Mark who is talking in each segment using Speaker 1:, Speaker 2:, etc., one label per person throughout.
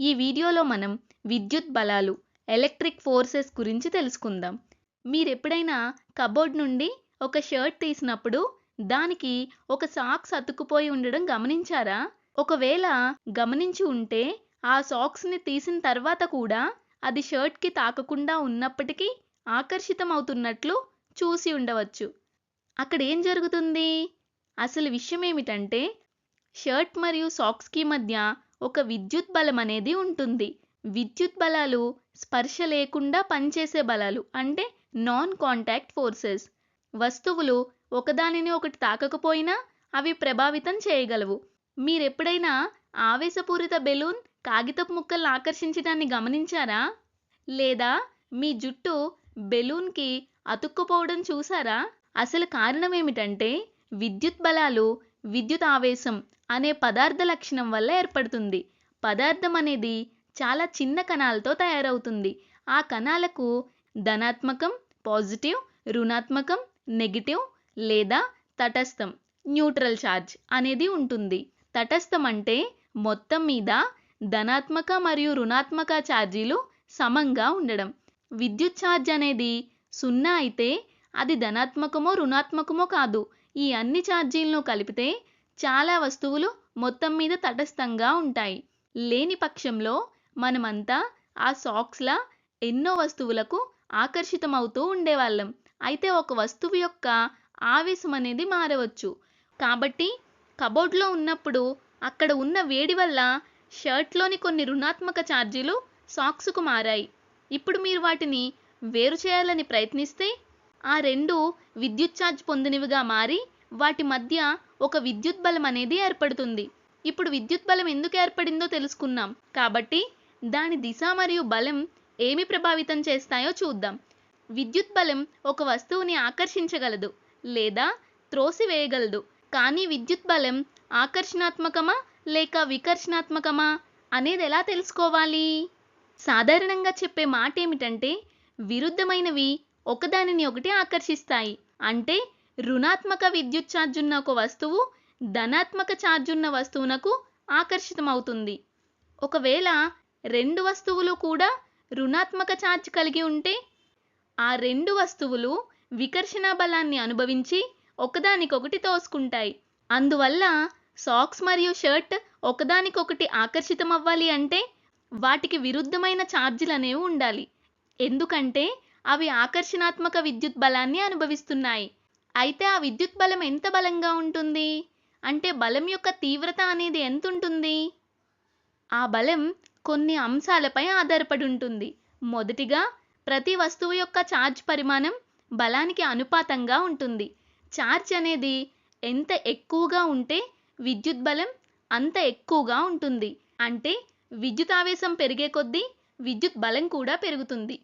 Speaker 1: ఈ వీడియోలో మనం విద్యుత్ బలాలు ఎలక్ట్రిక్ ఫోర్సెస్ గురించి తెలుసుకుందాం. మీరెప్పుడైనా కబోర్డ్ నుండి ఒక షర్ట్ తీసినప్పుడు దానికి ఒక సాక్స్ అతుక్కుపోయి ఉండడం గమనించారా? ఒకవేళ గమనించి ఉంటే ఆ సాక్స్‌ని తీసిన తర్వాత కూడా అది షర్ట్‌కి తాకకుండా ఉన్నప్పటికీ ఆకర్షితం అవుతున్నట్లు చూసి ఉండవచ్చు. అక్కడేం జరుగుతుంది? అసలు విషయం ఏమిటంటే షర్ట్ మరియు సాక్స్‌కి మధ్య ఒక విద్యుత్ బలం అనేది ఉంటుంది. విద్యుత్ బలాలు స్పర్శ లేకుండా పనిచేసే బలాలు అంటే నాన్ కాంటాక్ట్ ఫోర్సెస్. వస్తువులు ఒకదానిని ఒకటి తాకకపోయినా అవి ప్రభావితం చేయగలవు. మీరెప్పుడైనా ఆవేశపూరిత బెలూన్ కాగితపు ముక్కల్ని ఆకర్షించడాన్ని గమనించారా? లేదా మీ జుట్టు బెలూన్‌కి అతుక్కుపోవడం చూసారా? అసలు కారణం ఏమిటంటే విద్యుత్ బలాలు విద్యుత్ ఆవేశం అనే పదార్థ లక్షణం వల్ల ఏర్పడుతుంది. పదార్థం అనేది చాలా చిన్న కణాలతో తయారవుతుంది. ఆ కణాలకు ధనాత్మకం, పాజిటివ్, రుణాత్మకం, నెగెటివ్ లేదా తటస్థం, న్యూట్రల్ ఛార్జ్ అనేది ఉంటుంది. తటస్థం అంటే మొత్తం మీద ధనాత్మక మరియు రుణాత్మక ఛార్జీలు సమంగా ఉండడం. విద్యుత్ ఛార్జ్ అనేది 0 అయితే అది ధనాత్మకమో రుణాత్మకమో కాదు. ఈ అన్ని ఛార్జీలను కలిపితే చాలా వస్తువులు మొత్తం మీద తటస్థంగా ఉంటాయి. లేని పక్షంలో మనమంతా ఆ సాక్స్‌లా ఎన్నో వస్తువులకు ఆకర్షితమవుతూ ఉండేవాళ్ళం. అయితే ఒక వస్తువు యొక్క ఆవేశం అనేది మారవచ్చు. కాబట్టి కబోర్డ్‌లో ఉన్నప్పుడు అక్కడ ఉన్న వేడి వల్ల షర్ట్‌లోని కొన్ని రుణాత్మక ఛార్జీలు సాక్స్‌కు మారాయి. ఇప్పుడు మీరు వాటిని వేరు చేయాలని ప్రయత్నిస్తే ఆ రెండు విద్యుత్ ఛార్జ్ పొందినవిగా మారి వాటి మధ్య ఒక విద్యుత్ బలం అనేది ఏర్పడుతుంది. ఇప్పుడు విద్యుత్ బలం ఎందుకు ఏర్పడిందో తెలుసుకున్నాం. కాబట్టి దాని దిశ మరియు బలం ఏమి ప్రభావితం చేస్తాయో చూద్దాం. విద్యుత్ బలం ఒక వస్తువుని ఆకర్షించగలదు లేదా త్రోసివేయగలదు. కానీ విద్యుత్ బలం ఆకర్షణాత్మకమా లేక వికర్షణాత్మకమా అనేది ఎలా తెలుసుకోవాలి? సాధారణంగా చెప్పే మాట ఏమిటంటే విరుద్ధమైనవి ఒకదానిని ఒకటి ఆకర్షిస్తాయి. అంటే రుణాత్మక విద్యుత్ ఛార్జ్ ఉన్న ఒక వస్తువు ధనాత్మక ఛార్జ్ ఉన్న వస్తువునకు ఆకర్షితమవుతుంది. ఒకవేళ రెండు వస్తువులు కూడా రుణాత్మక ఛార్జ్ కలిగి ఉంటే ఆ రెండు వస్తువులు వికర్షణ బలాన్ని అనుభవించి ఒకదానికొకటి తోసుకుంటాయి. అందువల్ల సాక్స్ మరియు షర్ట్ ఒకదానికొకటి ఆకర్షితమవ్వాలి అంటే వాటికి విరుద్ధమైన ఛార్జీలు అనేవి ఉండాలి. ఎందుకంటే అవి ఆకర్షణాత్మక విద్యుత్ బలాన్ని అనుభవిస్తున్నాయి. అయితే ఆ విద్యుత్ బలం ఎంత బలంగా ఉంటుంది? అంటే బలం యొక్క తీవ్రత అనేది ఎంత ఉంటుంది? ఆ బలం కొన్ని అంశాలపై ఆధారపడి ఉంటుంది. మొదటిగా ప్రతి వస్తువు యొక్క ఛార్జ్ పరిమాణం బలానికి అనుపాతంగా ఉంటుంది. ఛార్జ్ అనేది ఎంత ఎక్కువగా ఉంటే విద్యుత్ బలం అంత ఎక్కువగా ఉంటుంది. అంటే విద్యుత్ ఆవేశం పెరిగే కొద్దీ విద్యుత్ బలం కూడా పెరుగుతుంది.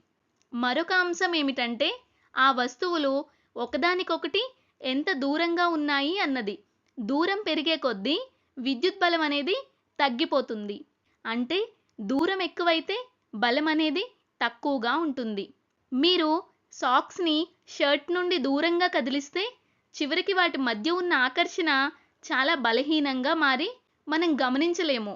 Speaker 1: మరొక అంశం ఏమిటంటే ఆ వస్తువులు ఒకదానికొకటి ఎంత దూరంగా ఉన్నాయి అన్నది. దూరం పెరిగే కొద్దీ విద్యుత్ బలం అనేది తగ్గిపోతుంది. అంటే దూరం ఎక్కువైతే బలం అనేది తక్కువగా ఉంటుంది. మీరు సాక్స్‌ని షర్ట్ నుండి దూరంగా కదిలిస్తే చివరికి వాటి మధ్య ఉన్న ఆకర్షణ చాలా బలహీనంగా మారి మనం గమనించలేము.